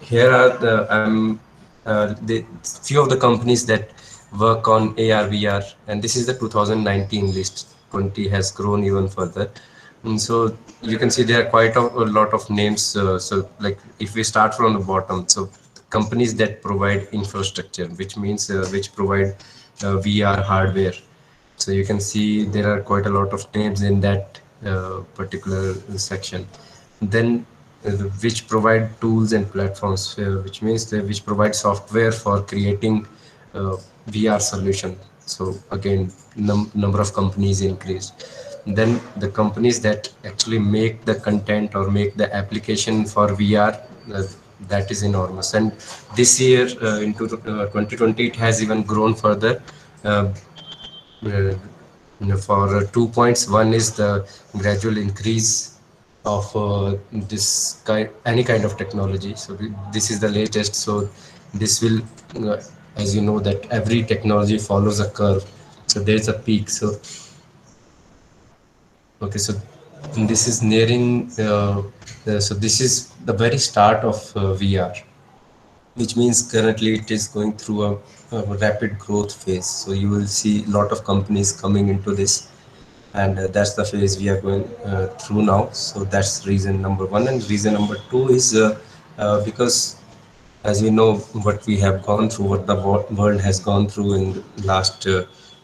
Here are the few of the companies that work on AR VR, and this is the 2019 list. 20 has grown even further. So you can see there are quite a lot of names. So like if we start from the bottom, so companies that provide infrastructure, which means which provide VR hardware. So you can see there are quite a lot of names in that particular section. Then which provide tools and platforms, which means which provide software for creating VR solution. So again, number of companies increased. Then the companies that actually make the content or make the application for VR, that is enormous. And this year, into 2020, it has even grown further. Uh, uh, for 2 points, one is the gradual increase of this kind, any kind of technology. So this is the latest. So this will, as you know, that every technology follows a curve. So there's a peak. So okay, so this is nearing. So this is the very start of VR, which means currently it is going through a rapid growth phase. So you will see a lot of companies coming into this, and that's the phase we are going through now. So that's reason number one. And reason number two is because, as we know, what we have gone through, what the world has gone through in the last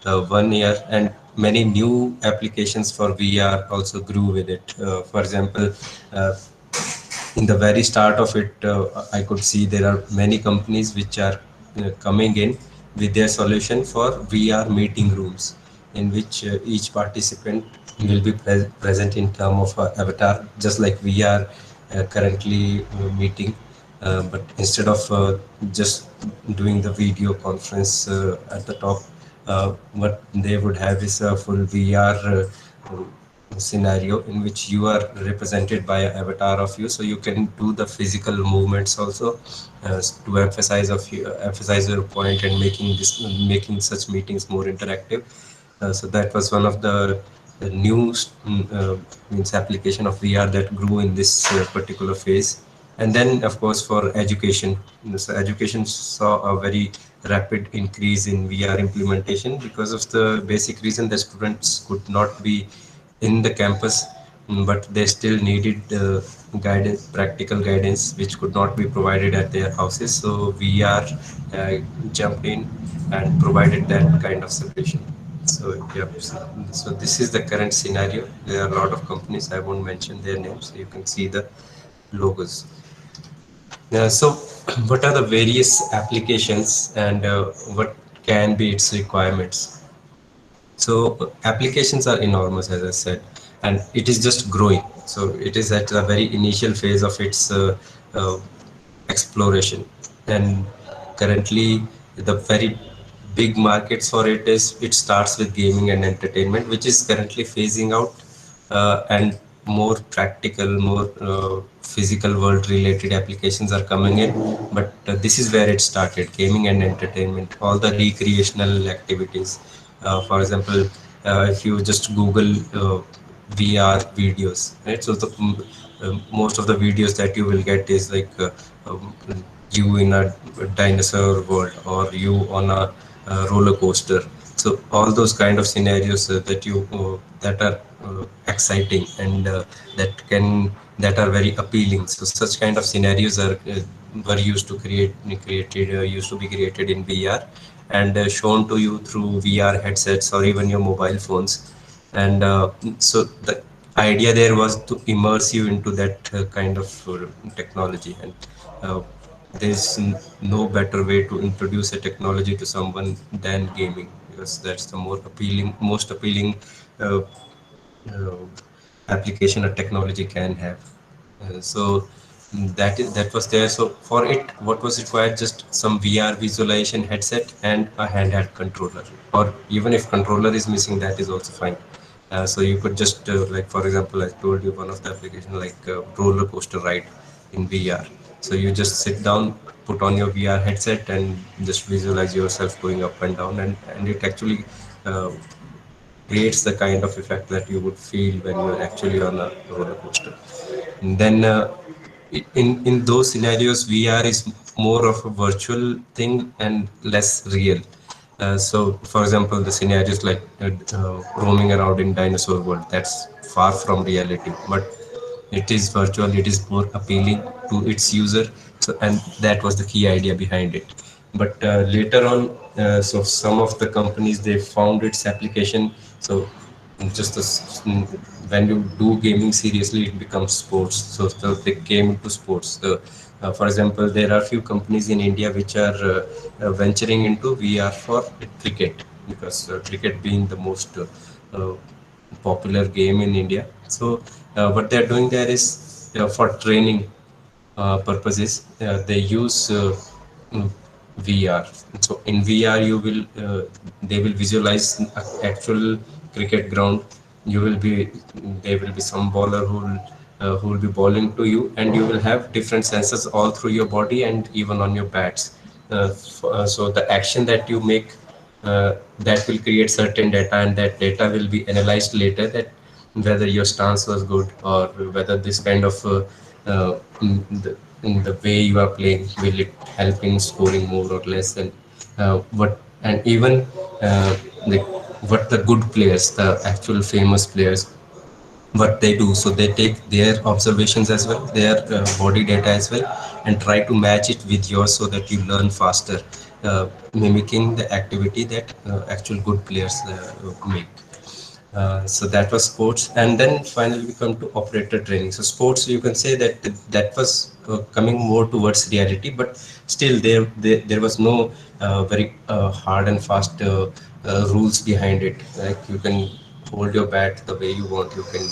1 year, and many new applications for VR also grew with it. For example, uh, in the very start of it, I could see there are many companies which are coming in with their solution for VR meeting rooms, in which each participant will be present in term of avatar, just like we are currently meeting. But instead of just doing the video conference at the top, what they would have is a full VR scenario in which you are represented by an avatar of you, so you can do the physical movements also to emphasize your point and making such meetings more interactive. So that was one of the new means application of VR that grew in this particular phase. And then, of course, for education, so education saw a very rapid increase in VR implementation because of the basic reason that students could not be in the campus, but they still needed guidance, practical guidance, which could not be provided at their houses. So VR jumped in and provided that kind of solution. So, yeah, so this is the current scenario. There are a lot of companies, I won't mention their names, so you can see the logos. So, what are the various applications, and what can be its requirements? So applications are enormous, as I said, and it is just growing. So it is at the very initial phase of its uh, exploration, and currently the very big markets for it is, it starts with gaming and entertainment, which is currently phasing out, and more practical, more physical world related applications are coming in. But this is where it started: gaming and entertainment, all the recreational activities. For example, if you just Google VR videos, right? So most of the videos that you will get is like um, you in a dinosaur world, or you on a roller coaster. So all those kind of scenarios that are exciting, and that are very appealing. So such kind of scenarios were used to be created in VR, and shown to you through VR headsets or even your mobile phones. And so the idea there was to immerse you into that kind of technology. And uh, there's no better way to introduce a technology to someone than gaming, because that's the most appealing uh, uh, application a technology can have. So that was there. So for it, what was required? Just some VR visualization headset and a handheld controller, or even if controller is missing, that is also fine. So you could just like, for example, I told you one of the application, like roller coaster ride in VR. So you just sit down, put on your VR headset, and just visualize yourself going up and down, and it actually uh, creates the kind of effect that you would feel when you're actually on a roller coaster. And then in those scenarios, VR is more of a virtual thing and less real. So for example, the scenarios like roaming around in dinosaur world, that's far from reality, but it is virtual, it is more appealing to its user. So, and that was the key idea behind it. But later on, so some of the companies, they found its application. So just as, when you do gaming seriously, it becomes sports. So they came into sports. So, for example, there are few companies in India which are venturing into VR for cricket, because cricket being the most uh, popular game in India. So what they're doing there is, for training purposes, they use mm, VR. So in VR, you will they will visualize actual cricket ground. You will be There will be some bowler who will be bowling to you, and you will have different sensors all through your body and even on your bats. So the action that you make, that will create certain data, and that data will be analyzed later, that whether your stance was good, or whether this kind of in the way you are playing, will it help in scoring more or less, and even like what the good players, the actual famous players, what they do. So they take their observations as well, their body data as well, and try to match it with yours so that you learn faster, mimicking the activity that actual good players make. So that was sports, and then finally we come to operator training. So sports, you can say that that was coming more towards reality, but still there was no very hard and fast rules behind it. Like you can hold your bat the way you want. You can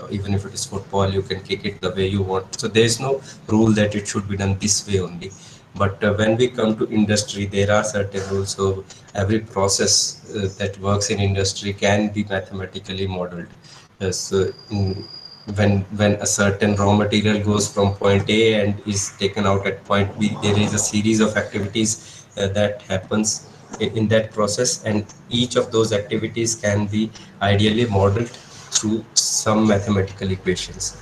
even if it is football, you can kick it the way you want. So there is no rule that it should be done this way only. But when we come to industry, there are certain rules. So every process that works in industry can be mathematically modeled. So when a certain raw material goes from point A and is taken out at point B, there is a series of activities that happens in that process, and each of those activities can be ideally modeled through some mathematical equations.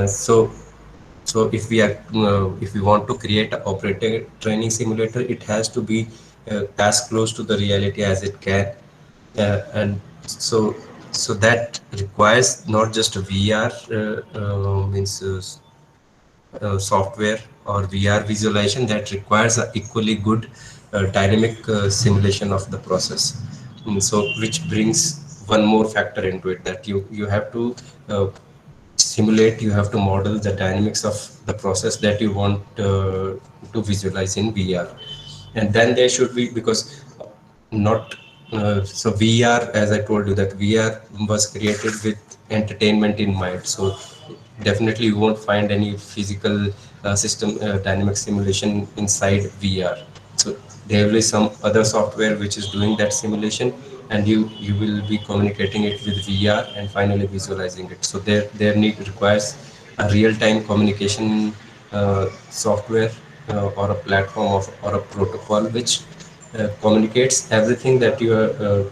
So if we want to create an operator training simulator, it has to be as close to the reality as it can, and so that requires not just a VR means software or VR visualization, that requires a equally good dynamic simulation of the process. So which brings one more factor into it, that you have to simulate, you have to model the dynamics of the process that you want to visualize in VR. And then there should be, because not so VR, as I told you, that VR was created with entertainment in mind. So definitely you won't find any physical system dynamic simulation inside VR. So there will be some other software which is doing that simulation, and you will be communicating it with VR and finally visualizing it. So there need requires a real time communication software or a platform of, or a protocol which communicates everything that you are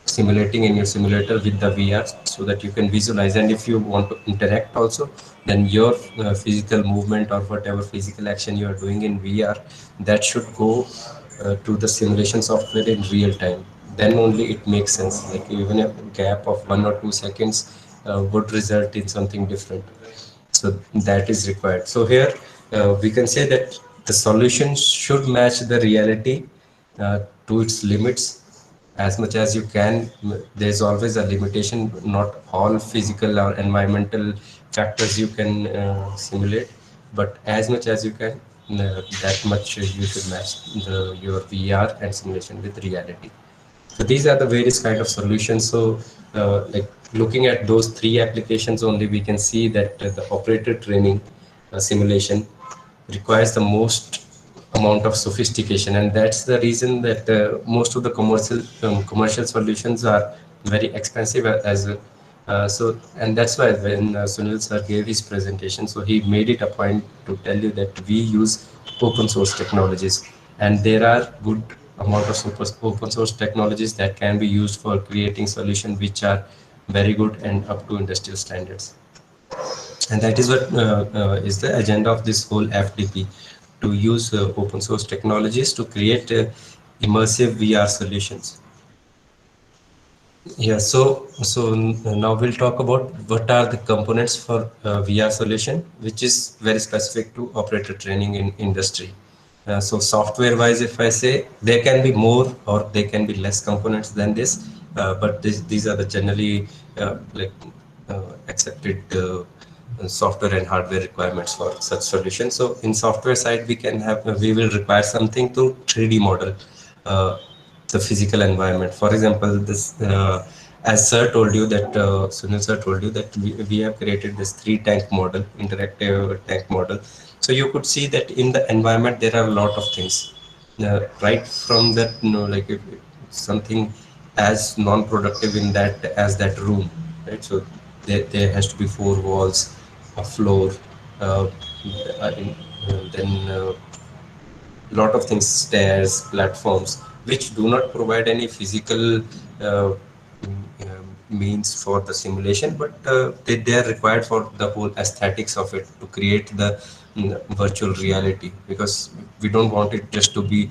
simulating in your simulator with the VR, so that you can visualize. And if you want to interact also, then your physical movement or whatever physical action you are doing in VR, that should go to the simulation software in real time. Then only it makes sense. Like even a gap of 1 or 2 seconds would result in something different. So that is required. So here we can say that the solution should match the reality to its limits as much as you can. There's always a limitation. Not all physical or environmental factors you can simulate, but as much as you can, that much you should match your VR and simulation with reality. So these are the various kind of solutions. So like looking at those three applications only, we can see that the operator training simulation requires the most amount of sophistication, and that's the reason that most of the commercial solutions are very expensive as well. And that's why when Sunil sir gave his presentation, so he made it a point to tell you that we use open source technologies, and there are good amount of open source technologies that can be used for creating solutions which are very good and up to industrial standards. And that is what is the agenda of this whole FDP, to use open source technologies to create immersive VR solutions. Yeah, now we'll talk about what are the components for VR solution, which is very specific to operator training in industry. So software wise, if I say, there can be more or there can be less components than this, but these are the generally accepted software and hardware requirements for such solutions. So in software side, we will require something to 3D model uh, the physical environment. For example, this as sir told you that Sunil sir told you that we have created this three tank model, interactive tank model. So you could see that in the environment there are a lot of things, right from that, like if something as non-productive in that as that room, right? So there has to be four walls, a floor, uh, then lot of things, stairs, platforms, which do not provide any physical means for the simulation, but they are required for the whole aesthetics of it, to create the virtual reality, because we don't want it just to be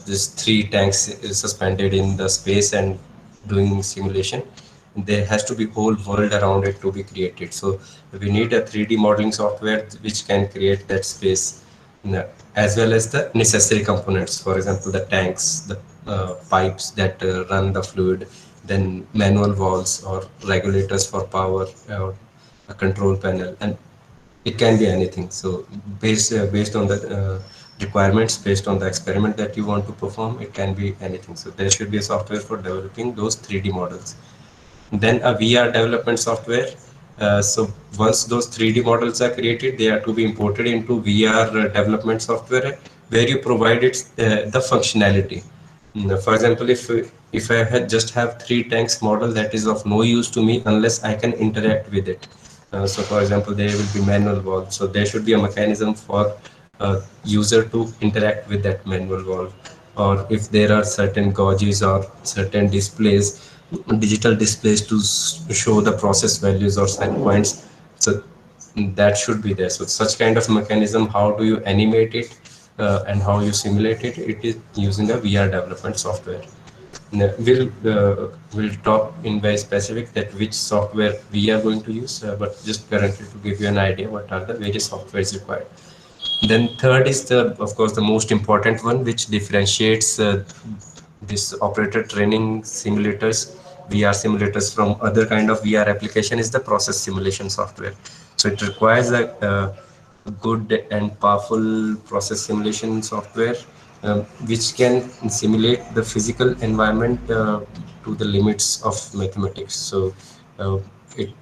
this three tanks suspended in the space and doing simulation. There has to be whole world around it to be created. So we need a 3D modeling software which can create that space, as well as the necessary components. For example, the tanks, the pipes that run the fluid, then manual valves or regulators for power, or a control panel, and it can be anything. So based on the requirements, based on the experiment that you want to perform, it can be anything. So there should be a software for developing those 3D models. Then a VR development software. So once those 3D models are created, they are to be imported into VR development software, where you provide it the functionality. For example, if I had just have three tanks model, that is of no use to me unless I can interact with it. So for example, there will be manual valve. So there should be a mechanism for user to interact with that manual valve. Or if there are certain gauges or certain displays, digital displays to show the process values or set points. So that should be there. So such kind of mechanism, how do you animate it and how you simulate it? It is using a VR development software. Now, we'll talk in very specific that which software we are going to use, but just currently to give you an idea what are the various softwares required. Then third is of course, the most important one, which differentiates this operator training simulators, VR simulators from other kind of VR application, is the process simulation software. So it requires a good and powerful process simulation software, which can simulate the physical environment to the limits of mathematics. So uh,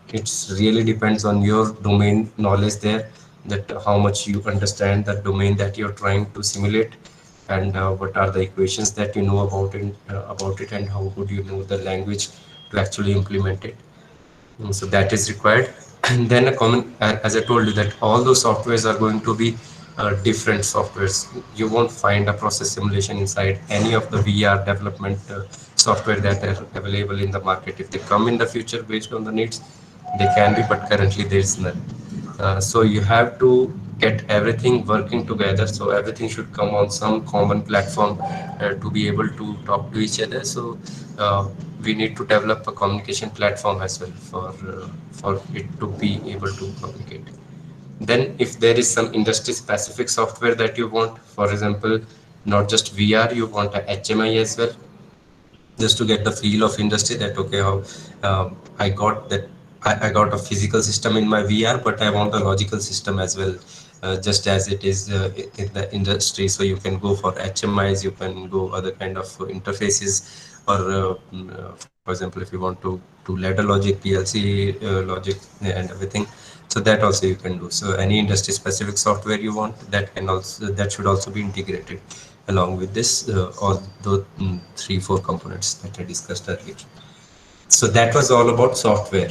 it's really depends on your domain knowledge there, that how much you understand the domain that you're trying to simulate, and what are the equations that you know about it, and how would you know the language to actually implement it. So that is required. And then a common, as I told you, that all those softwares are going to be different softwares. You won't find a process simulation inside any of the VR development software that are available in the market. If they come in the future based on the needs, they can be, but currently there is none. So you have to get everything working together. So everything should come on some common platform to be able to talk to each other. So we need to develop a communication platform as well for it to be able to communicate. Then if there is some industry specific software that you want, for example, not just VR, you want a HMI as well, just to get the feel of industry, that okay, how I got that, I got a physical system in my VR, but I want a logical system as well, just as it is in the industry. So you can go for HMIs, you can go other kind of interfaces, or for example, if you want to do ladder logic, PLC logic, and everything. So that also you can do. So any industry specific software you want, that should also be integrated along with this, all the three, four components that I discussed earlier. So that was all about software.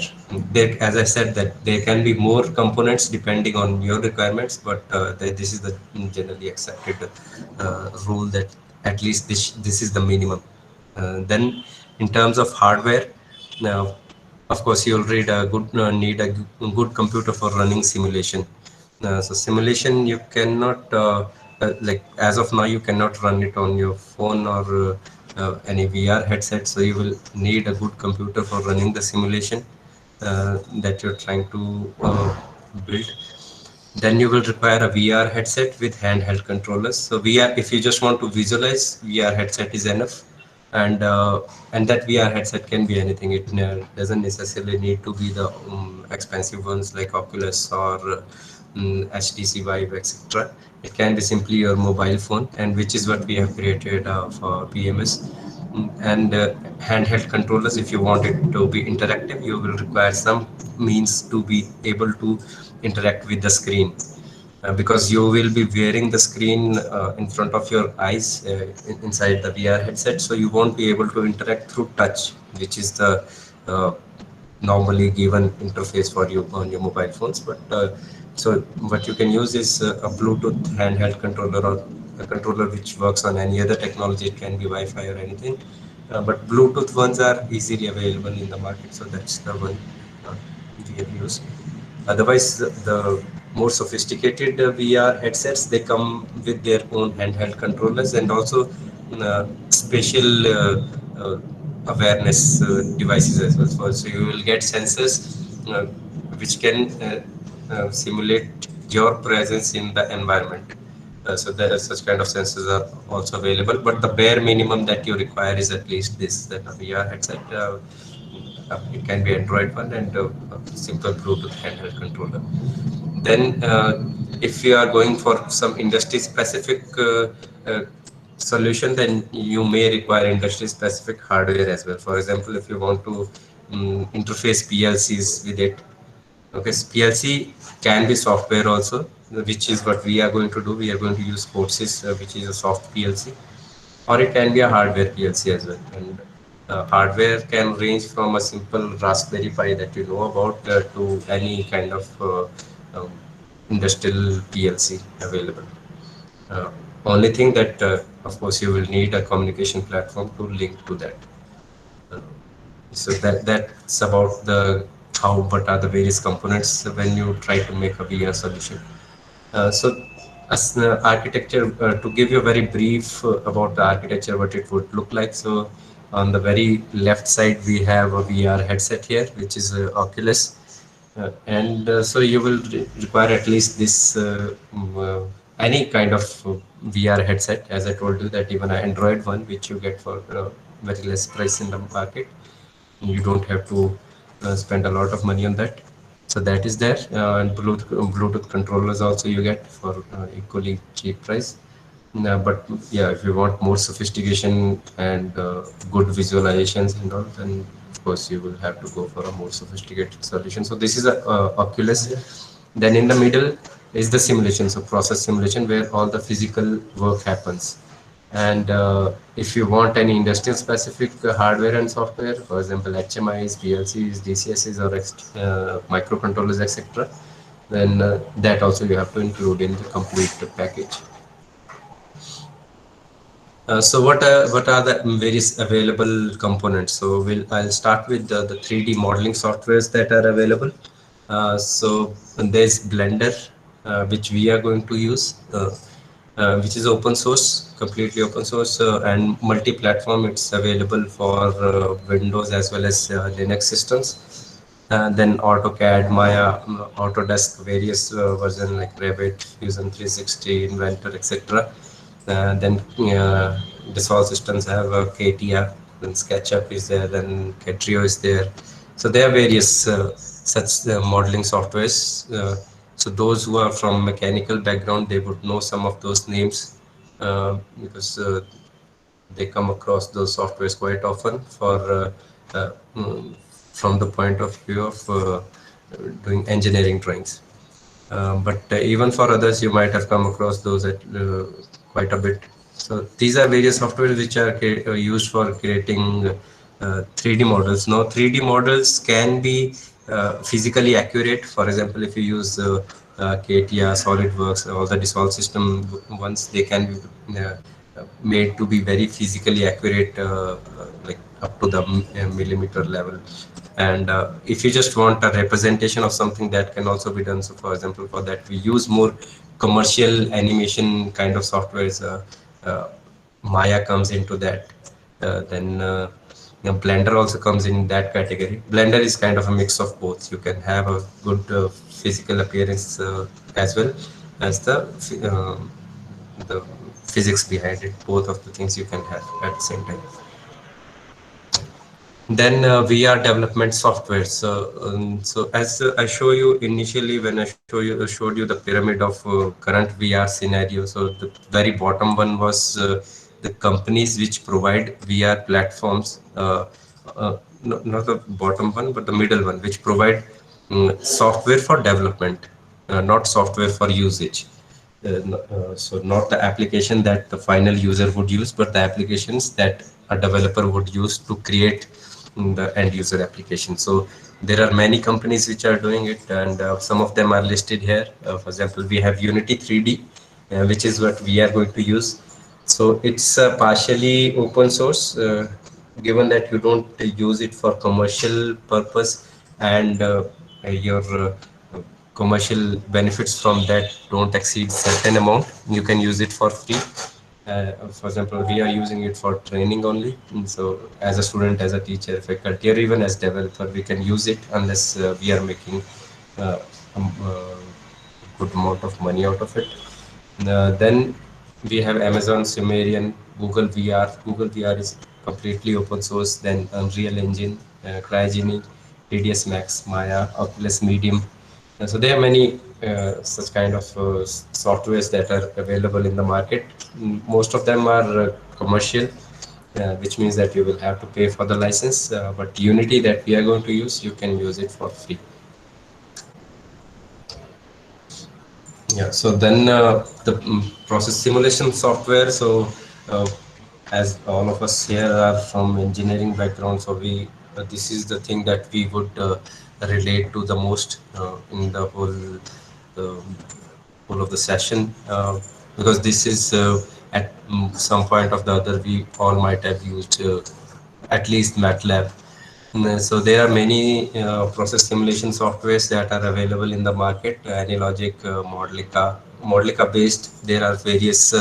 There, as I said, that there can be more components depending on your requirements, but this is the generally accepted rule, that at least this is the minimum. Then, in terms of hardware, now Of course, you'll need a good computer for running simulation. So simulation, you cannot like as of now, you cannot run it on your phone or any VR headset. So you will need a good computer for running the simulation that you're trying to build. Then you will require a VR headset with handheld controllers. So VR, if you just want to visualize, VR headset is enough, and uh, and that VR headset can be anything. It doesn't necessarily need to be the expensive ones like Oculus or HTC Vive, etc. It can be simply your mobile phone, and which is what we have created for PMS. And handheld controllers, if you want it to be interactive, you will require some means to be able to interact with the screen, because you will be wearing the screen in front of your eyes inside the VR headset, so you won't be able to interact through touch, which is the uh, normally given interface for you on your mobile phones. But so what you can use is a Bluetooth handheld controller, or a controller which works on any other technology. It can be Wi-Fi or anything, but Bluetooth ones are easily available in the market, so that's the one uh, we have used. Otherwise, the more sophisticated VR headsets, they come with their own handheld controllers, and also spatial awareness devices as well. So you will get sensors uh, which can simulate your presence in the environment. So there are such kind of sensors are also available, but the bare minimum that you require is at least this, that a VR headset. It can be Android one, and a simple Bluetooth handheld controller. Then, if you are going for some industry specific solution, then you may require industry specific hardware as well. For example, if you want to interface PLCs with it, okay, so PLC can be software also, which is what we are going to do. We are going to use Corsys, which is a soft PLC, or it can be a hardware PLC as well. And hardware can range from a simple Raspberry Pi that you know about to any kind of industrial PLC available. Uh, Only thing that, of course, you will need a communication platform to link to that. Uh, so that's about the how, what are the various components when you try to make a VR solution. So, as architecture, to give you a very brief about the architecture, what it would look like. So, on the very left side, we have a VR headset here, which is Oculus, and so you will require at least this any kind of VR headset. As I told you, that even an Android one, which you get for very less price in the market, you don't have to spend a lot of money on that. So that is there, and Bluetooth controllers also you get for equally cheap price. But yeah, if you want more sophistication and good visualizations and all, then of course you will have to go for a more sophisticated solution. So this is a Oculus. Then in the middle is the simulation, so process simulation, where all the physical work happens. And if you want any industrial specific hardware and software, for example, HMIs, PLCs, DCSs, or microcontrollers, etc., then that also you have to include in the complete package. So what are the various available components? So I'll start with the 3D modeling softwares that are available. So there's Blender, which we are going to use, which is open source, completely open source, and multi-platform. It's available for Windows as well as Linux systems. Then AutoCAD, Maya, Autodesk, various version like Revit, Fusion 360, Inventor, etc. Then Dassault systems have CATIA, then SketchUp is there, then Catrio is there. So there are various such modeling softwares. So those who are from mechanical background, they would know some of those names because they come across those softwares quite often for from the point of view of doing engineering drawings. But even for others, you might have come across those at quite a bit. So these are various softwares which are used for creating 3D models. Now, 3D models can be physically accurate. For example, if you use CATIA, SolidWorks, all the Dassault system ones, they can be made to be very physically accurate, like up to the millimeter level. And if you just want a representation of something, that can also be done. So for example, for that we use more commercial animation kind of softwares. Maya comes into that. Then Blender also comes in that category. Blender is kind of a mix of both. You can have a good physical appearance as well as the physics behind it. Both of the things you can have at the same time. Then VR development software. So as I show you initially when showed you the pyramid of current VR scenario. So the very bottom one was the companies which provide VR platforms. Not the bottom one, but the middle one, which provide software for development, not software for usage. So not the application that the final user would use, but the applications that a developer would use to create the end user application. So there are many companies which are doing it, and some of them are listed here. For example, we have Unity 3D, which is what we are going to use. So it's partially open source, given that you don't use it for commercial purpose, and your commercial benefits from that don't exceed certain amount, you can use it for free. For example, we are using it for training only. So as a student, as a teacher, faculty, or even as developer, we can use it unless we are making uh, good amount of money out of it. Then we have Amazon Sumerian, Google VR. Google VR is completely open source. Then Unreal Engine, CryGenie, TDS Max, Maya, Oculus Medium. So there are many such kind of softwares that are available in the market. Most of them are commercial, which means that you will have to pay for the license. But Unity that we are going to use, you can use it for free. Yeah, so then the process simulation software. So as all of us here are from engineering background, so we this is the thing that we would relate to the most in the uh, whole of the session, because this is at some point of the other we all might have used at least MATLAB. So there are many process simulation softwares that are available in the market. Anylogic, Modelica based. There are various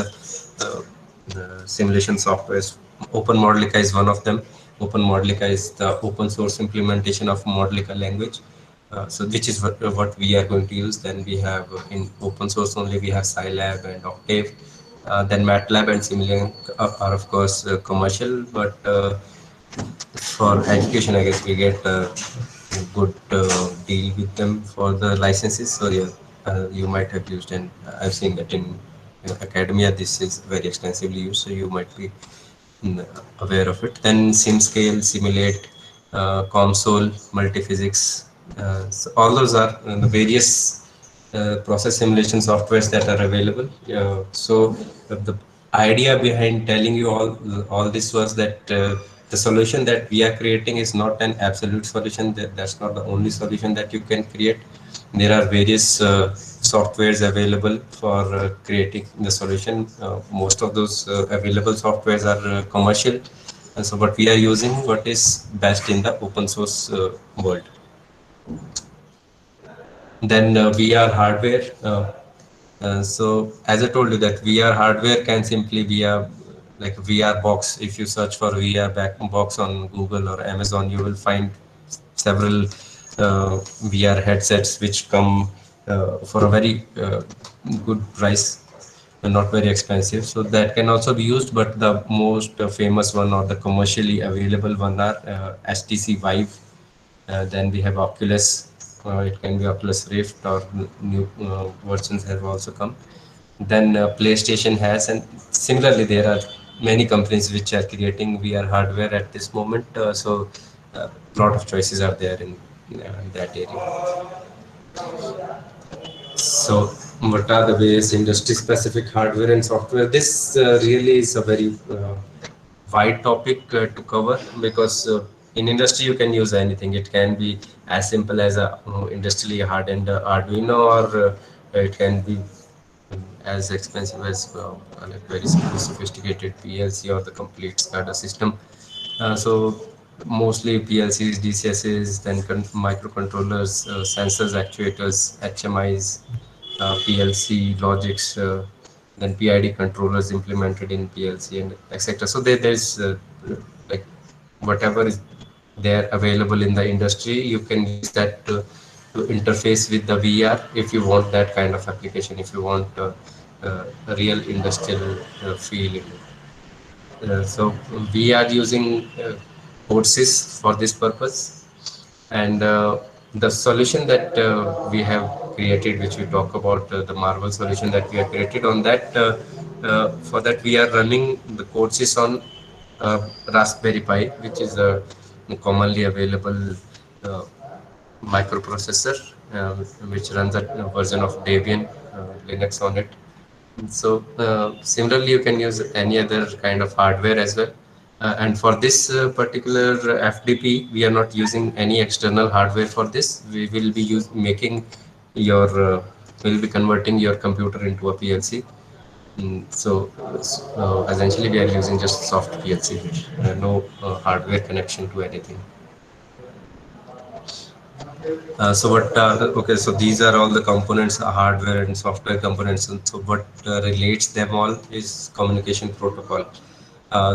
simulation softwares. Open Modelica is one of them. Open Modelica is the open source implementation of Modelica language. So which is what we are going to use. Then we have in open source only we have Scilab and Octave. Then MATLAB and Simulink are of course commercial, but for education, I guess we get a good deal with them for the licenses. So yeah, you might have used, and I've seen that in academia, this is very extensively used. So you might be aware of it. Then SimScale, Simulate, Console, Multiphysics. So all those are the various process simulation softwares that are available. So the idea behind telling you all this was that the solution that we are creating is not an absolute solution. That's not the only solution that you can create. There are various softwares available for creating the solution. Most of those available softwares are commercial. And so what we are using, what is best in the open source world. Then VR hardware. So as I told you that VR hardware can simply be a like VR box. If you search for VR back box on Google or Amazon, you will find several VR headsets which come for a very good price and not very expensive. So that can also be used, but the most famous one or the commercially available one are HTC Vive. Then we have Oculus. It can be Oculus Rift or new versions have also come. Then PlayStation has, and similarly there are many companies which are creating VR hardware at this moment. So a lot of choices are there in that area. So what are the various industry specific hardware and software? This really is a very wide topic to cover, because in industry you can use anything. It can be as simple as a industrially hardened Arduino, or it can be as expensive as like very sophisticated PLC or the complete SCADA system. So mostly PLCs, DCSs, then microcontrollers, sensors, actuators, HMIs, PLC logics, then PID controllers implemented in PLC and etc. So there's like whatever is there available in the industry, you can use that to interface with the VR if you want that kind of application, if you want a real industrial feel in it. So we are using courses for this purpose, and the solution that we have created, which we talk about, the Marvel solution that we have created on that. For that, we are running the courses on Raspberry Pi, which is a commonly available uh, microprocessor, which runs a version of Debian Linux on it. So similarly, you can use any other kind of hardware as well. And for this particular FDP, we are not using any external hardware for this. We will be making your, we'll be converting your computer into a PLC. So essentially, we are using just soft PLC, no hardware connection to anything. So what? Okay, so these are all the components, hardware and software components. And so what relates them all is communication protocol.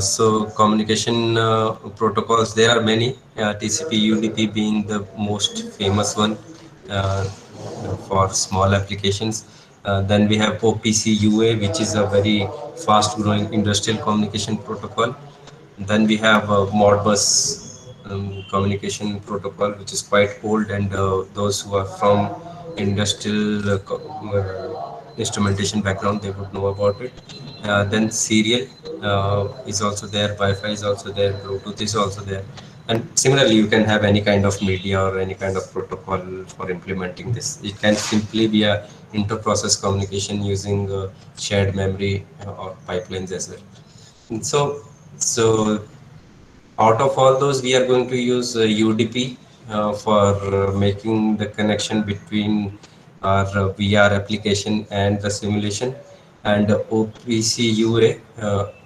So communication protocols, there are many. TCP, UDP being the most famous one uh, for small applications. Then we have OPC UA, which is a very fast-growing industrial communication protocol. Then we have Modbus communication protocol, which is quite old, and those who are from industrial instrumentation background, they would know about it. Then serial is also there, Wi-Fi is also there, Bluetooth is also there. And similarly, you can have any kind of media or any kind of protocol for implementing this. It can simply be a inter-process communication using shared memory or pipelines as well. So out of all those, we are going to use UDP for making the connection between our VR application and the simulation, and OPC UA.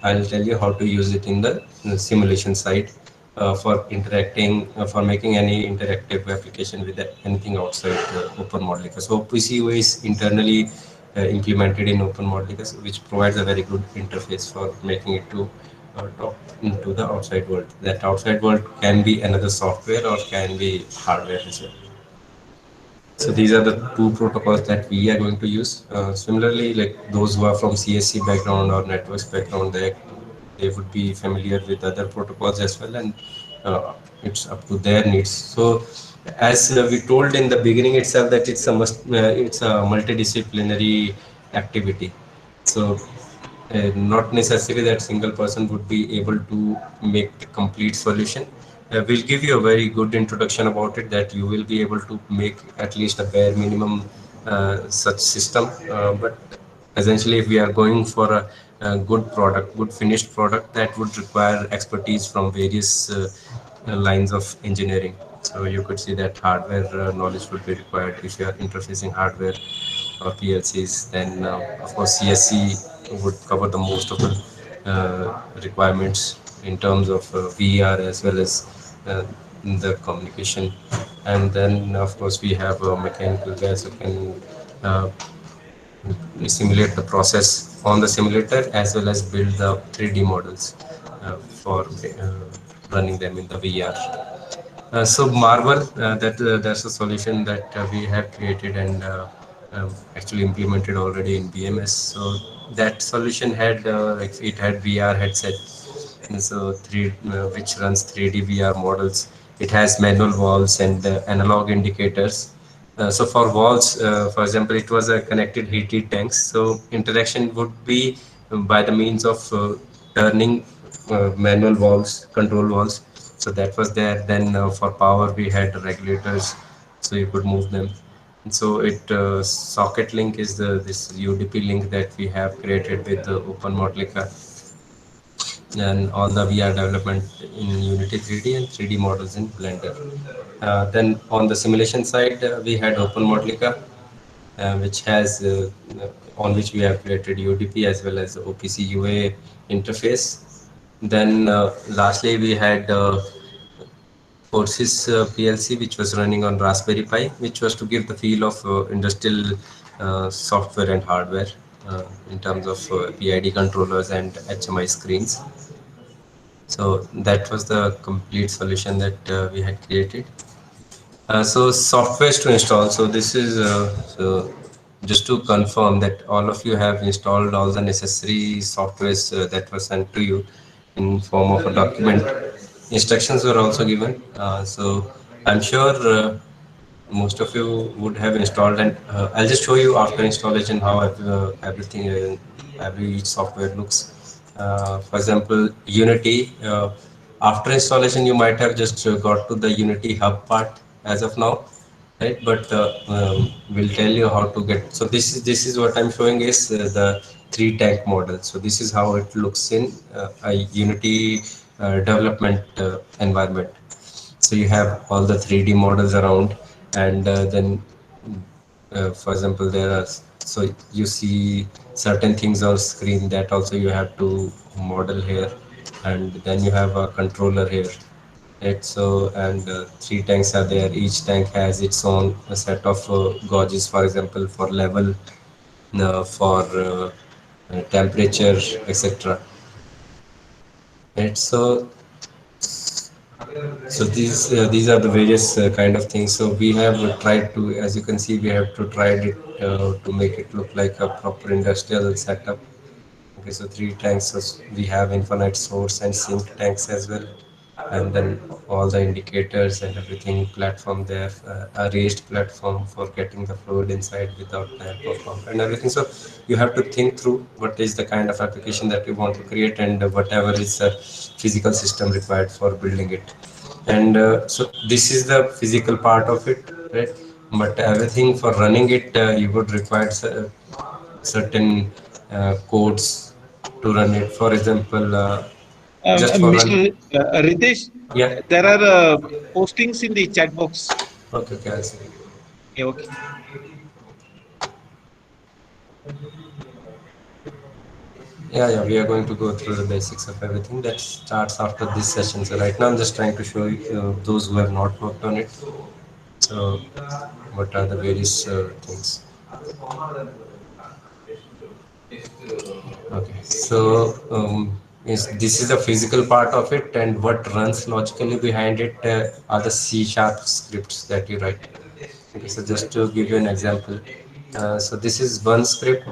I'll tell you how to use it in the simulation side for interacting, for making any interactive application with anything outside OpenModelica. So OPC UA is internally implemented in OpenModelica, which provides a very good interface for making it to talk into the outside world. That outside world can be another software or can be hardware as well. So these are the two protocols that we are going to use. Similarly, like those who are from CSC background or networks background, they would be familiar with other protocols as well, and it's up to their needs. So as we told in the beginning itself that it's a multidisciplinary activity. So not necessarily that single person would be able to make the complete solution. We'll give you a very good introduction about it, that you will be able to make at least a bare minimum such system. But essentially, if we are going for a good product, good finished product, that would require expertise from various lines of engineering. So you could see that hardware knowledge would be required if you are interfacing hardware or PLCs. Then, of course, CSC would cover the most of the requirements in terms of VR as well as the communication. And then, of course, we have mechanical guys who can uh, simulate the process on the simulator as well as build the 3D models for running them in the VR. So Marvel, that's a solution that we have created and actually implemented already in BMS. So that solution had like it had VR headset, and so which runs 3D VR models. It has manual valves and analog indicators. So for valves, for example, it was a connected heated tanks. So interaction would be by the means of turning manual valves, control valves. So that was there. Then for power, we had regulators, so you could move them. And so it socket link is the this UDP link that we have created with the OpenModelica, and all the VR development in Unity 3D and 3D models in Blender. Then on the simulation side, we had OpenModelica, which has on which we have created UDP as well as OPC UA interface. Then lastly, we had Courses PLC, which was running on Raspberry Pi, which was to give the feel of industrial software and hardware in terms of PID controllers and HMI screens. So that was the complete solution that we had created. So softwares to install. So this is so just to confirm that all of you have installed all the necessary softwares that were sent to you in form of a document. Instructions were also given. So I'm sure most of you would have installed, and I'll just show you after installation how everything every each software looks. For example, Unity. After installation, you might have just got to the Unity hub part as of now, right? But we'll tell you how to get. So this is what I'm showing is the three tank model. So this is how it looks in a Unity development environment. So you have all the 3D models around, and then for example there are, so you see certain things on screen that also you have to model here, and then you have a controller here, right? So and three tanks are there. Each tank has its own set of gauges, for example for level, for temperature, etc., right? So these are the various kind of things. So we have tried to, as you can see, we have to tried it to make it look like a proper industrial setup. Okay, so three tanks. So we have infinite source and sink tanks as well, and then all the indicators and everything platform there, a raised platform for getting the fluid inside without tap or pump and everything. So you have to think through what is the kind of application that you want to create, and whatever is the physical system required for building it. And so this is the physical part of it, right? But everything for running it, you would require certain codes to run it. For example, just for Mr. run. Ritesh, Yeah. there are postings in the chat box. Okay, okay, I'll see. Yeah, okay. Yeah, yeah, we are going to go through the basics of everything that starts after this session. So right now I'm just trying to show you those who have not worked on it. So what are the various things? Okay, so this is the physical part of it, and what runs logically behind it are the C# scripts that you write. Okay, so just to give you an example, so this is one script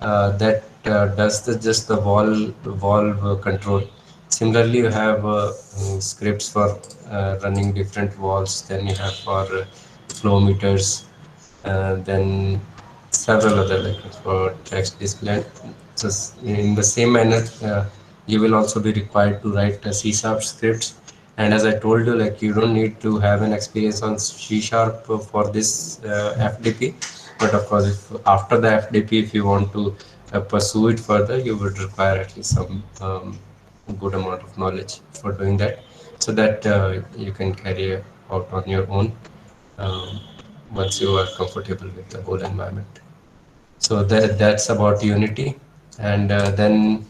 that does just the valve control. Similarly, you have scripts for running different valves. Then you have for flow meters, then several other like for text display. So in the same manner, you will also be required to write C# scripts. And as I told you, like you don't need to have an experience on C# for this FDP. But of course, if after the FDP, if you want to pursue it further, you would require at least some good amount of knowledge for doing that, so that you can carry out on your own um, once you are comfortable with the whole environment. So that's about Unity, and then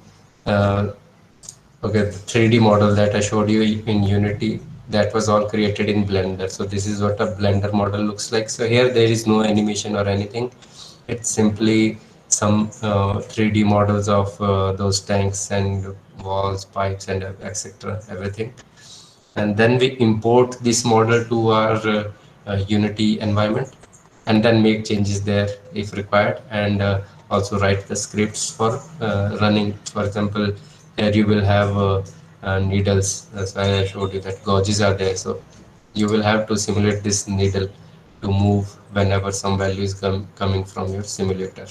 okay, the 3D model that I showed you in Unity, that was all created in Blender. So this is what a Blender model looks like. So here there is no animation or anything. It's simply some 3D models of those tanks and walls, pipes, and etc. Everything, and then we import this model to our Unity environment, and then make changes there if required, and also write the scripts for running. For example, here you will have needles. That's why I showed you that gauges are there. So you will have to simulate this needle to move whenever some value is coming from your simulator.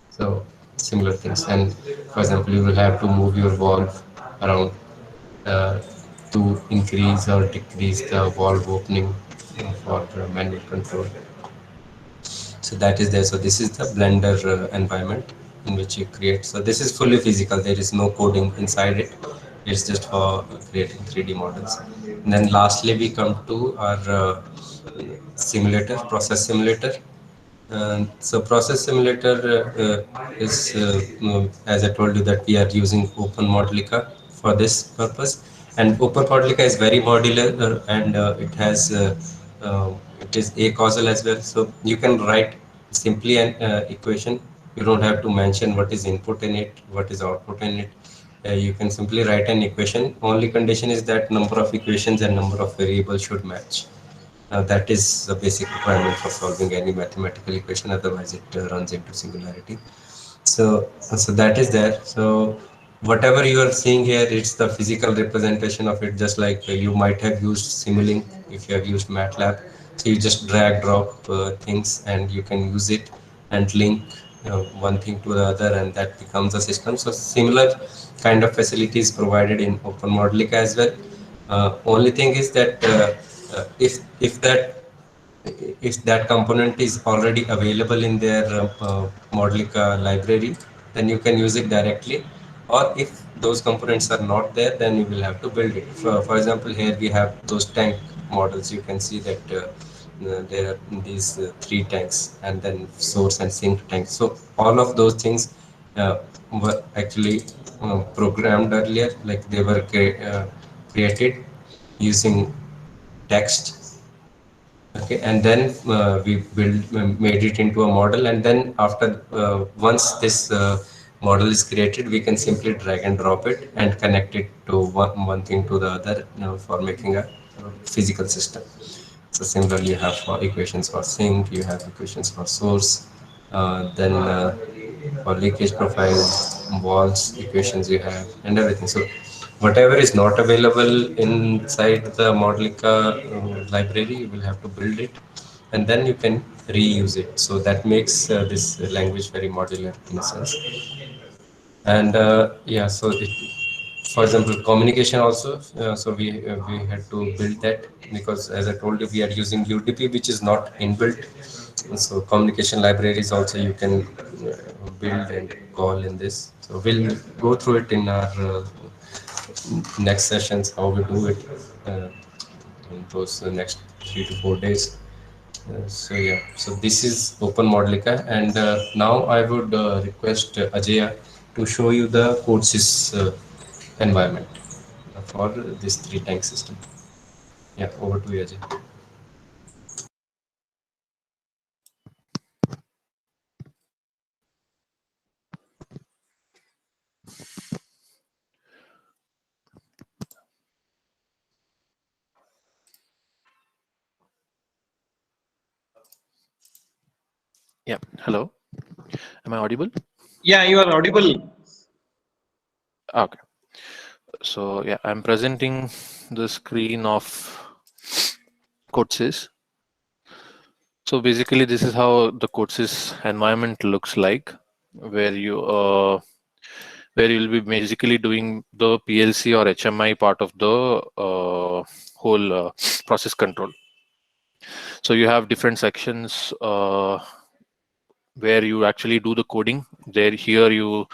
So similar things. And for example, you will have to move your valve around uh, to increase or decrease the valve opening for manual control. So that is there. So this is the Blender environment in which you create. So this is fully physical. There is no coding inside it. It's just for creating 3D models. And then lastly, we come to our simulator, process simulator. So process simulator is, as I told you, that we are using Open Modelica for this purpose. And OpenModelica is very modular, and it is acausal as well. So you can write simply an equation. You don't have to mention what is input in it, what is output in it. You can simply write an equation. Only condition is that number of equations and number of variables should match. That is the basic requirement for solving any mathematical equation. Otherwise, it runs into singularity. So that is there. So whatever you are seeing here, it's the physical representation of it, just like you might have used Simulink if you have used MATLAB. So you just drag drop things and you can use it and link one thing to the other, and that becomes a system. So similar kind of facilities provided in OpenModelica as well. Only thing is that if that component is already available in their Modelica library, then you can use it directly. Or if those components are not there, then you will have to build it. For example, here we have those tank models. You can see that there are these three tanks and then source and sink tanks. So all of those things were actually programmed earlier, like they were created using text. Okay, and then we made it into a model, and then after once this model is created, we can simply drag and drop it and connect it to one thing to the other, for making a physical system. So similarly, you have equations for sink, you have equations for source, then for leakage profiles, walls, equations you have, and everything. So whatever is not available inside the Modelica library, you will have to build it, and then you can reuse it. So that makes this language very modular in a sense. And yeah, so for example, communication also. So we had to build that because, as I told you, we are using UDP, which is not inbuilt. So communication libraries also you can build and call in this. So we'll go through it in our next sessions, how we do it uh, in those next 3 to 4 days. So yeah, so this is OpenModelica, and now I would request Ajaya to show you the CodeSys environment for this three tank system. Yeah, over to you, Ajay. Yeah. Hello. Am I audible? Yeah, you are audible. Okay. So yeah, I'm presenting the screen of CodeSys. So basically, this is how the CodeSys environment looks like, where you'll be basically doing the PLC or HMI part of the whole process control. So you have different sections where you actually do the coding. Here you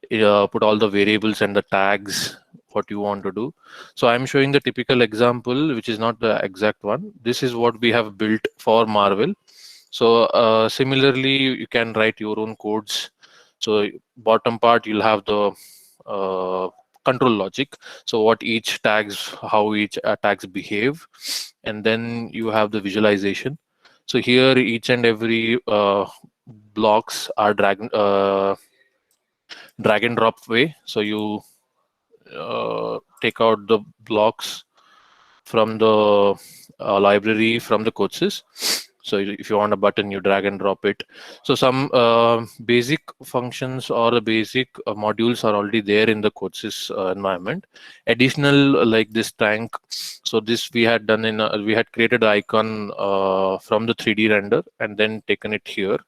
put all the variables and the tags what you want to do. So I'm showing the typical example, which is not the exact one. This is what we have built for Marvel. So similarly, you can write your own codes. So bottom part, you'll have the control logic. So what each tags, how each tags behave, and then you have the visualization. So here, each and every blocks are drag and drop way. So you take out the blocks from the library from the CodeSys. So if you want a button, you drag and drop it. So some basic functions or the basic modules are already there in the CodeSys environment. Additional like this tank. So this we had done we had created the icon from the 3D render and then taken it here.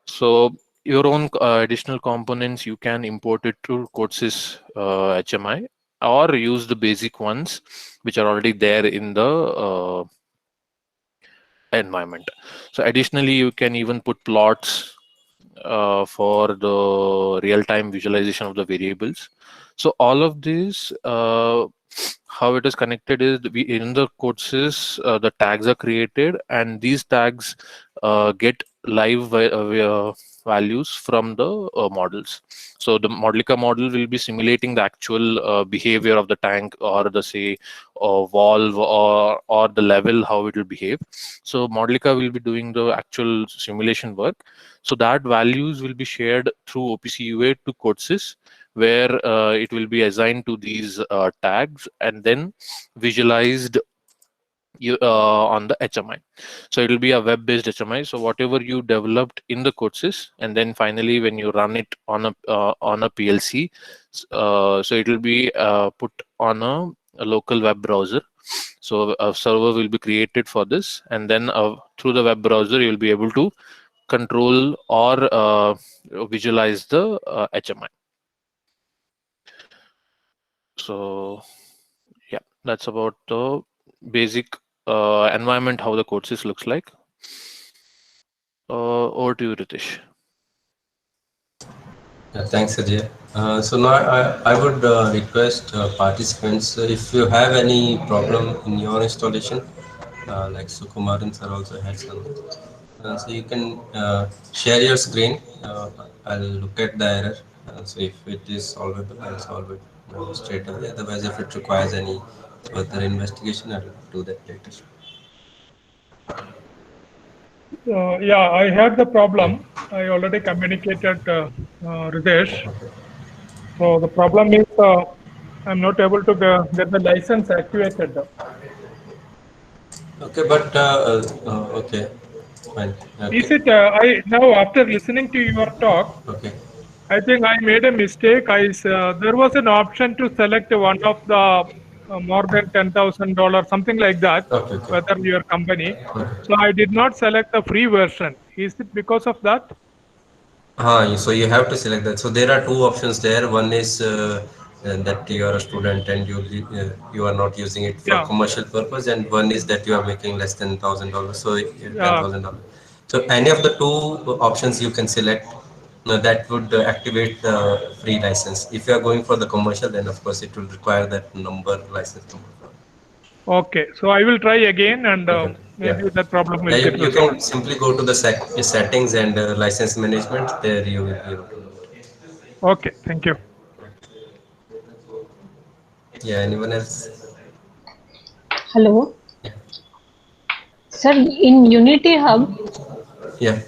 So your own additional components, you can import it to CodeSys HMI or use the basic ones which are already there in the environment. So additionally, you can even put plots for the real-time visualization of the variables. So all of this, how it is connected is in the CodeSys, the tags are created, and these tags get live values from the models. So the Modelica model will be simulating the actual behavior of the tank, or the say valve, or the level, how it will behave. So Modelica will be doing the actual simulation work. So that values will be shared through OPC UA to CodeSys, where it will be assigned to these tags and then visualized on the HMI. So it will be a web-based HMI. So whatever you developed in the CodeSys, and then finally when you run it on a PLC, so it will be put on a local web browser. So a server will be created for this, and then through the web browser you will be able to control or visualize the HMI. So yeah, that's about the basic environment, how the CodeSys looks like. Over to you, Ritesh. Yeah, thanks, Ajay. So now I would request participants, if you have any problem in your installation, like Sukumaran sir also had some, so you can share your screen. I'll look at the error. So if it is solvable, I'll solve it straight away. Otherwise, if it requires any further investigation, I'll do that later. Yeah, I had the problem. I already communicated Ritesh. So the problem is I'm not able to get the license activated. Okay, but okay, fine. Is Okay, it, I now after listening to your talk, okay, I think I made a mistake. There was an option to select one of the more than $10,000, something like that, okay, okay. whether your company. Okay. So I did not select the free version. Is it because of that? So you have to select that. So there are two options there. One is that you are a student and you are not using it for Yeah, commercial purpose, and one is that you are making less than $1,000. So yeah. $10,000. So any of the two options you can select. That would activate the free license. If you are going for the commercial, then of course it will require that license number. Okay, so I will try again, and Okay. Yeah. maybe that problem Yeah, will get you can resolved. simply go to the settings and license management. There you will be able to. Okay, thank you. Yeah, anyone else? Hello. Sir, in Unity Hub, Yeah.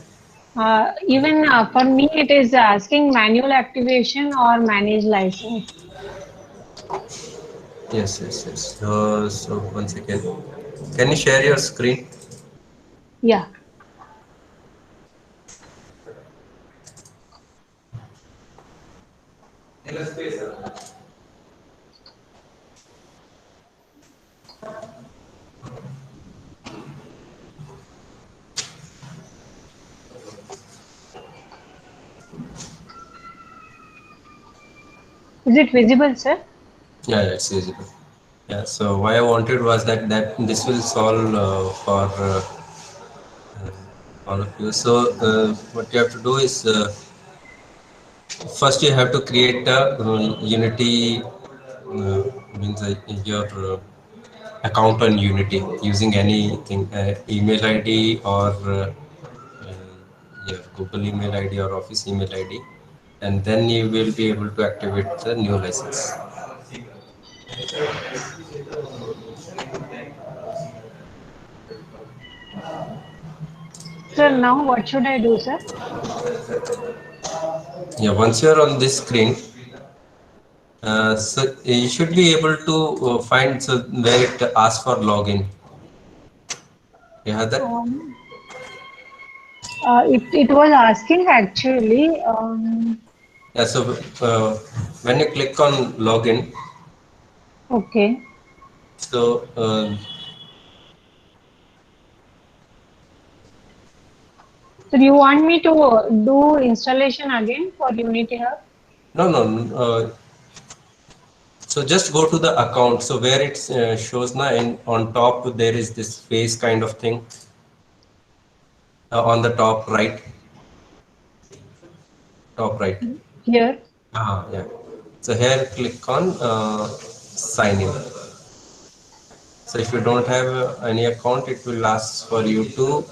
even for me, it is asking manual activation or manage license. Yes, yes, yes. So once again, can you share your screen? Yeah. Is it visible, sir? Yeah, it's visible. Yeah. So why I wanted was that this will solve for all of you. So what you have to do is first you have to create a Unity means your account on Unity using anything, email ID or your Google email ID or Office email ID, and then you will be able to activate the new license. Sir, now what should I do, sir? Yeah, once you're on this screen, so you should be able to find where it asks for login. You have that? Um, it was asking actually. Yeah, so when you click on login, Okay. so So do you want me to do installation again for Unity Hub? no, no. So just go to the account. So where it shows now, in on top there is this face kind of thing on the top right. Top right. Here. Yeah. So here click on sign in. So if you don't have any account, it will ask for you to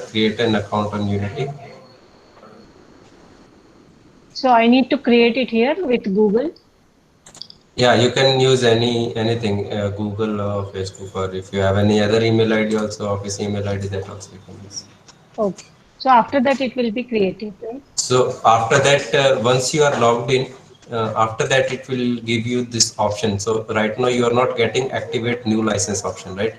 create an account on Unity. So I need to create it here with Google. Yeah, you can use anything, Google or Facebook, or if you have any other email ID also, office email ID, that also you can use. Okay. So after that, it will be created, right? So after that, once you are logged in, after that it will give you this option. So right now you are not getting activate new license option, right?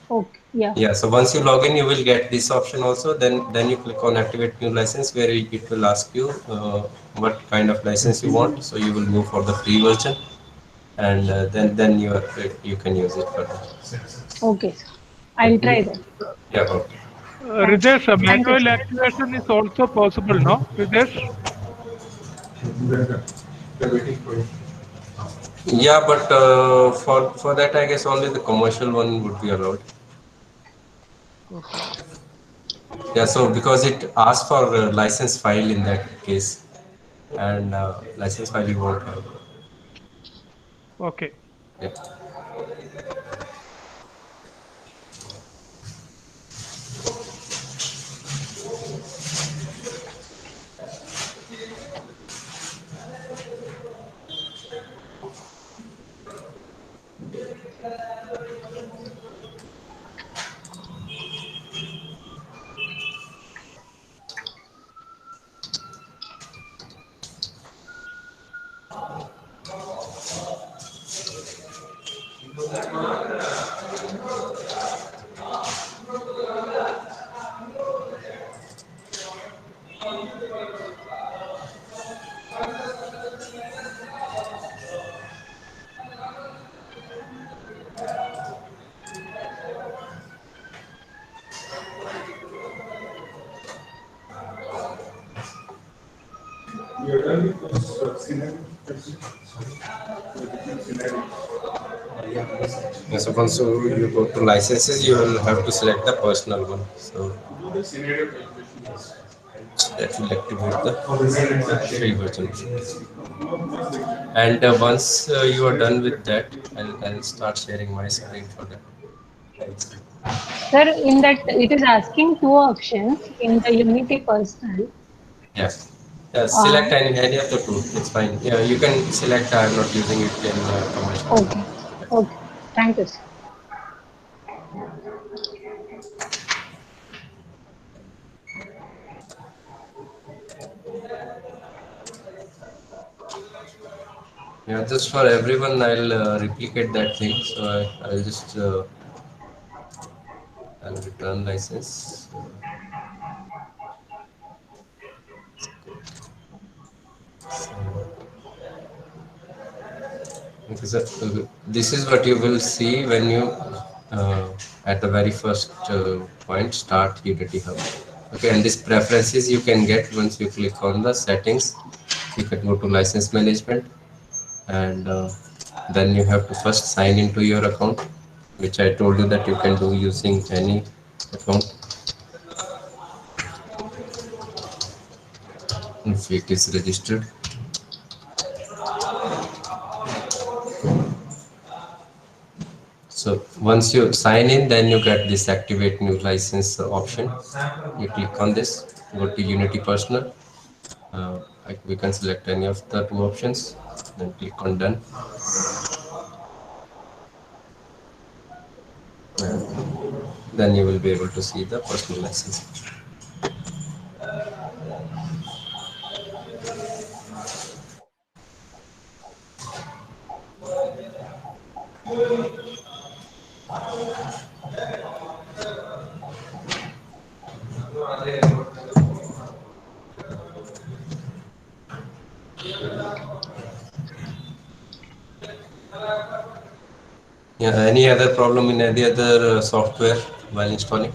Okay. Yeah. Yeah. So once you log in, you will get this option also. Then you click on activate new license, where it will ask you what kind of license you want. So you will go for the free version, and then you can use it further. Okay, sir. I'll try that. Yeah. Okay. Thank you. Ritesh, Thank you, manual sir. activation is also possible, no, Ritesh? Yeah, but for that, I guess only the commercial one would be allowed. Okay. Yeah, so because it asks for a license file in that case, and license file you won't have. Okay. Yeah. Yeah, so once you go to licenses, you will have to select the personal one. So that will activate the free version. And once you are done with that, I'll start sharing my screen for that. Sir, in that, it is asking two options in the Unity Personal. Yes. Uh, Select any of the two. It's fine. Yeah, you can select. I'm not using it in commercial. okay. Okay. Thank you, sir. Yeah, just for everyone, I'll replicate that thing. So I'll just I'll return license. Okay, so this is what you will see when you at the very first point start Unity Hub. Okay, and this preferences you can get once you click on the settings. You can go to license management, and then you have to first sign into your account, which I told you that you can do using any account if it is registered. So once you sign in, then you get this activate new license option. You click on this, go to Unity Personal. We can select any of the two options, then click on done. And then you will be able to see the personal license. Yeah, any other problem in any other software while installing?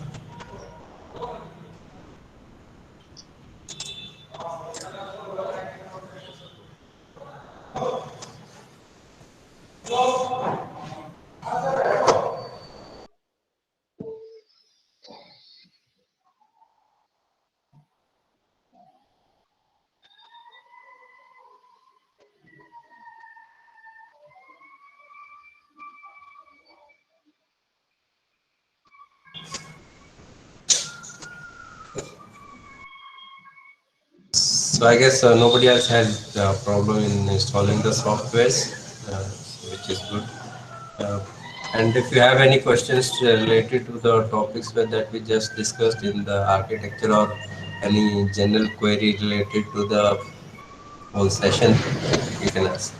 So I guess nobody else has a problem in installing the softwares, which is good. Uh, and if you have any questions related to the topics that we just discussed in the architecture, or any general query related to the whole session, you can ask.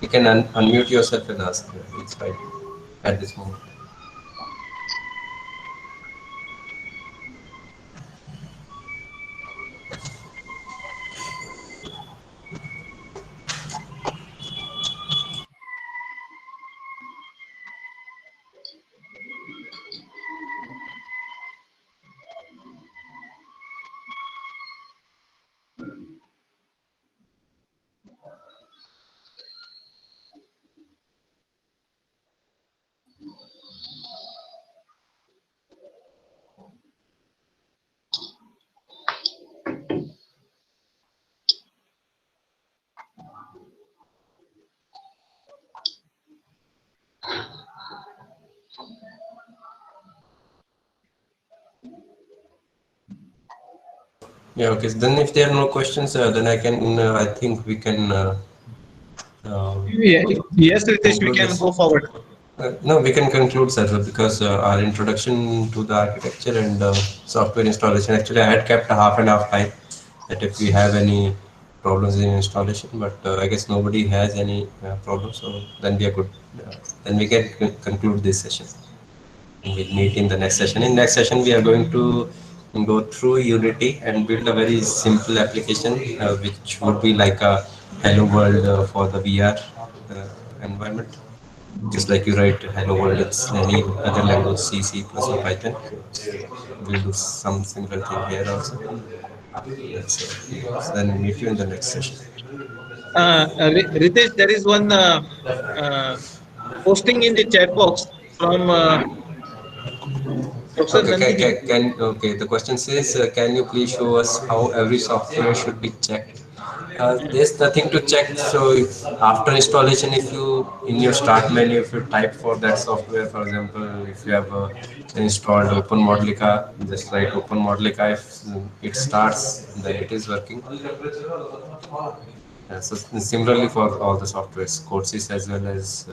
You can unmute yourself and ask. It's fine at this moment. Yeah, okay. So then if there are no questions, then I can, I think we can Yeah, yes, Ritesh, we conclude can this. go forward. No, we can conclude, sir, because our introduction to the architecture and software installation, actually, I had kept a half and half time that if we have any problems in installation, but I guess nobody has any problems, so then we are good. Then we can conclude this session. We'll meet in the next session. In next session, we are going to go through Unity and build a very simple application, which would be like a Hello World for the VR environment. Just like you write hello world, it's any other language, C, C++ or Python. We'll do some similar thing here also. So then meet you in the next session. Ritesh, there is one uh, posting in the chat box from Professor Okay, Nandini. okay. The question says, can you please show us how every software should be checked? There's nothing to check. So if, after installation, if you in your start menu, if you type for that software, for example, if you have installed OpenModelica, just write OpenModelica. If it starts, then it is working. So similarly for all the softwares, Codesys as well as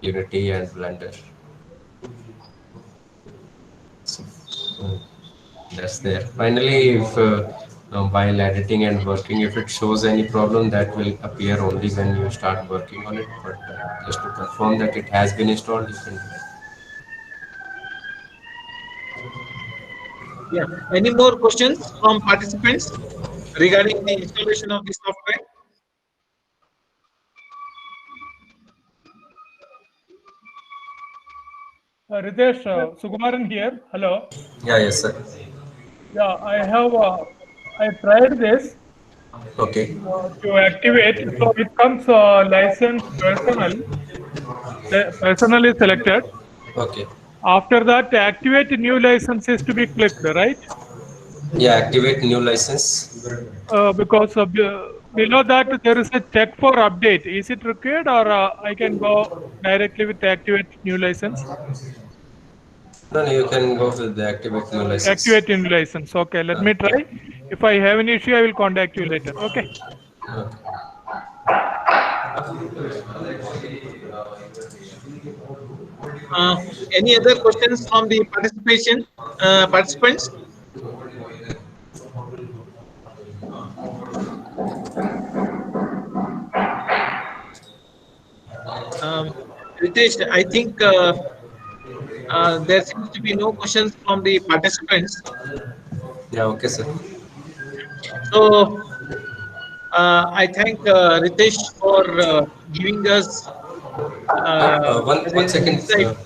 Unity and Blender. So, that's there. Finally, if while editing and working, if it shows any problem, that will appear only when you start working on it. But just to confirm that it has been installed, you can do that. Yeah. Any more questions from participants regarding the installation of the software? Ritesh, Sukumaran here. Hello. Yeah, yes, sir. Yeah, I tried this Okay, to activate. So it comes license personal. The personal is selected. okay. After that, activate new license is to be clicked, right? Yeah, activate new license. Because below that there is a check for update. Is it required, or I can go directly with activate new license? No, no, you can go with the activate new license. Activate new license. Okay, let me Yeah. try. If I have an issue, I will contact you later. Okay. Okay. Uh, any other questions from the participants? Um, Ritesh, I think there seems to be no questions from the participants. Yeah, okay, sir. So I thank Ritesh for giving us One an second. insight.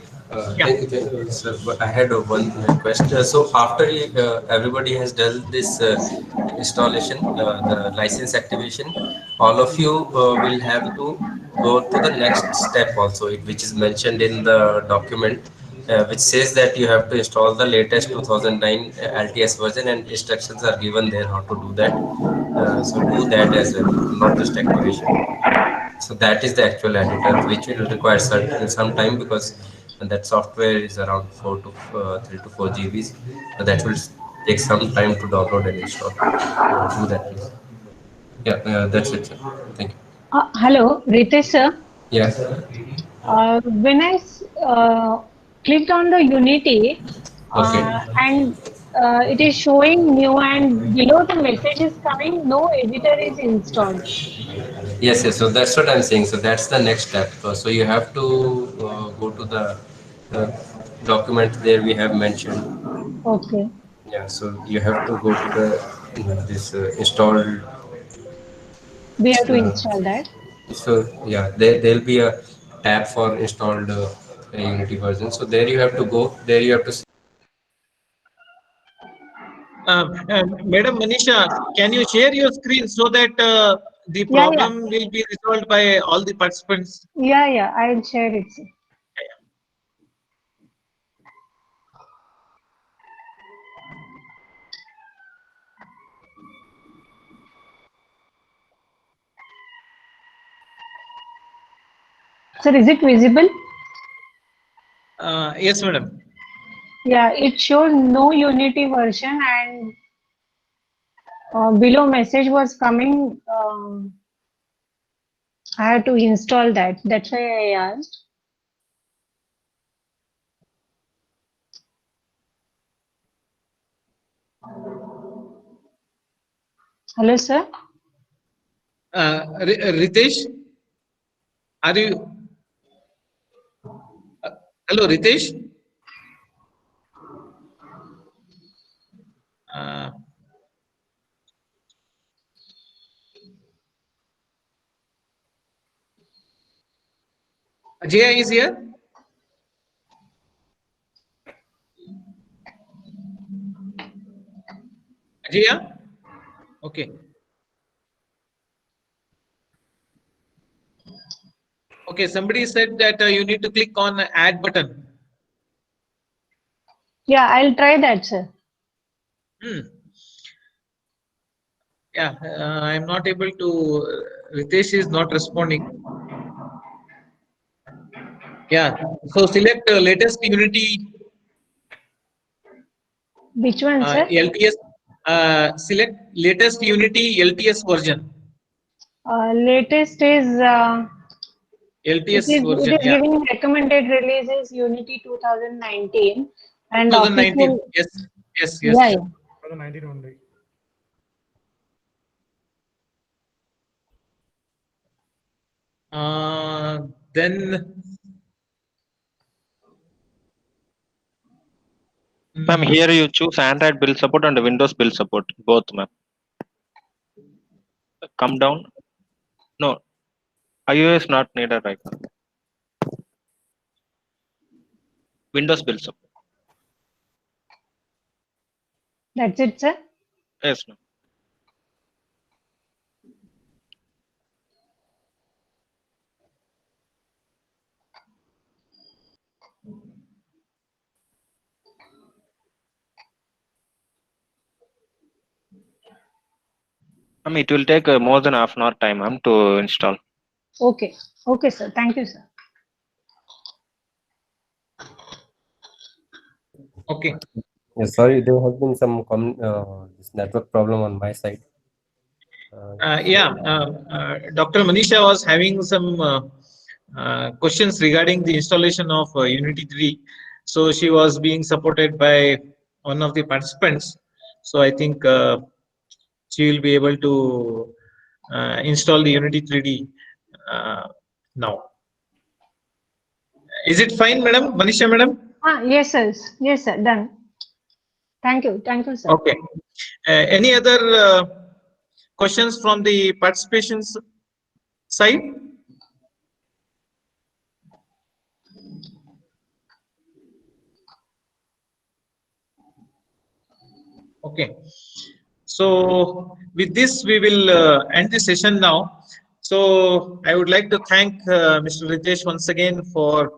Yeah. Thank you, sir. But I had one request. So after everybody has done this installation, the license activation, all of you will have to go to the next step also, which is mentioned in the document, which says that you have to install the latest 2009 LTS version, and instructions are given there how to do that. So do that as well, not just activation. So that is the actual editor, which will require some time, because that software is around 3 to 4 GBs. So that will take some time to download and install. Do that, please. Yeah, that's it, sir. Thank you. Hello, Ritesh sir. Yeah. When I clicked on the Unity Okay. and it is showing new and below the message is coming, no editor is installed. Yes, yes. So that's what I'm saying. So that's the next step. So you have to go to the uh, document there we have mentioned. Okay. Yeah. So you have to go to the this installed. We have to Uh, install that. so yeah, there'll be a tab for installed Unity version. So there you have to go. There you have to. Madam Manisha, can you share your screen so that the Yeah, yeah. problem will be resolved by all the participants? Yeah, yeah. I'll share it, sir. Sir, is it visible? Yes, madam. Yeah, it shows no Unity version and below message was coming. I had to install that. That's why I asked. Hello, sir. Ritesh, are you? Hello, Ritesh. Uh, Ajay is here. Ajay? Okay. Okay, somebody said that you need to click on the add button. Yeah, I'll try that, sir. Yeah, I'm not able to. Ritesh is not responding. Yeah, so select latest Unity Which one, sir? LTS. Select latest Unity LTS version. Latest is LTS it version, is yeah. giving recommended releases Unity 2019 and 2019. official. Yes, yes, Yeah, yes. yeah. 2019 only. Then. Ma'am, here you choose Android build support and Windows build support, both, ma'am. Come down. No, iOS not needed right now. Windows build support. That's it, sir. Yes, ma'am. It will take more than half an hour time, ma'am, to install. Okay. Okay, sir. Thank you, sir. Okay. Yeah, sorry, there has been some this network problem on my side. Dr. Manisha was having some questions regarding the installation of Unity 3. So she was being supported by one of the participants. So I think she will be able to install the Unity 3D now. Is it fine, madam? Manisha, madam? Yes, sir. Yes, sir. Done. Thank you. Thank you, sir. Okay. Any other questions from the participants side? Okay. So with this, we will end the session now. So I would like to thank Mr. Ritesh once again for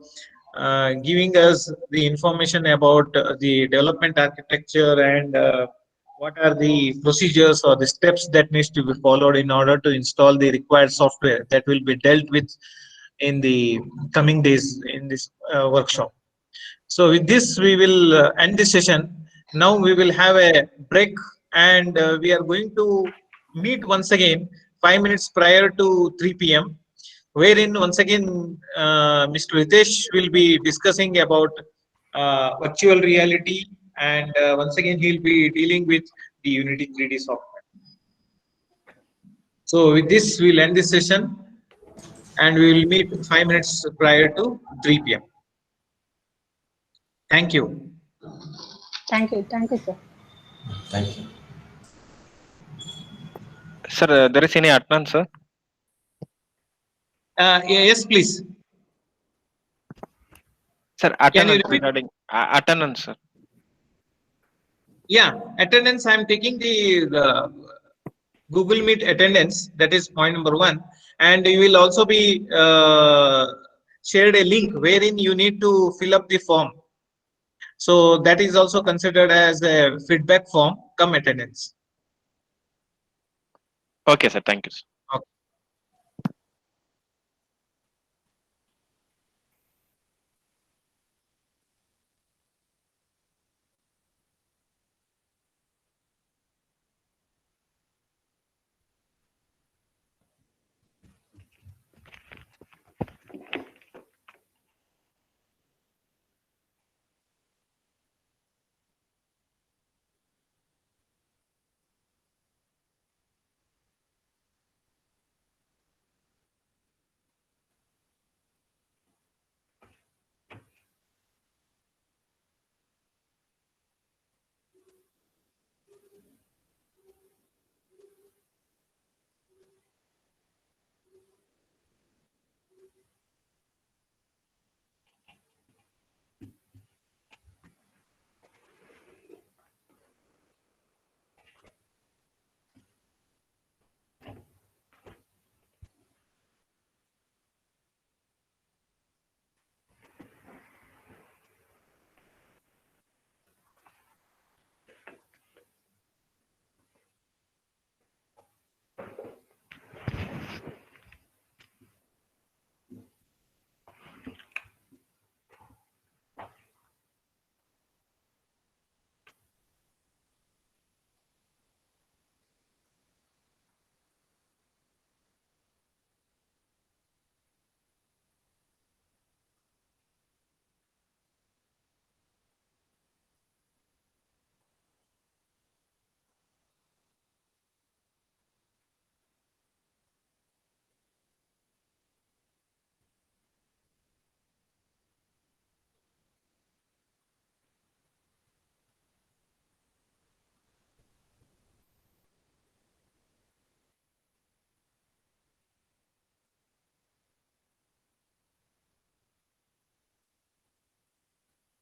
giving us the information about the development architecture and what are the procedures or the steps that needs to be followed in order to install the required software that will be dealt with in the coming days in this workshop. So with this, we will end the session. now we will have a break, and we are going to meet once again 5 minutes prior to 3 p.m. wherein once again Mr. Ritesh will be discussing about virtual reality, and once again he'll be dealing with the Unity 3D software. So with this, we'll end this session, and we will meet 5 minutes prior to 3 p.m. Thank you. Thank you, sir. Thank you. Sir, there is any attendance, sir? Yes, please. Sir, Can you attendance repeat? regarding attendance, sir. Yeah, attendance. I'm taking the Google Meet attendance. That is point number 1, and you will also be shared a link wherein you need to fill up the form. So that is also considered as a feedback form come attendance. Okay, sir. Thank you, sir.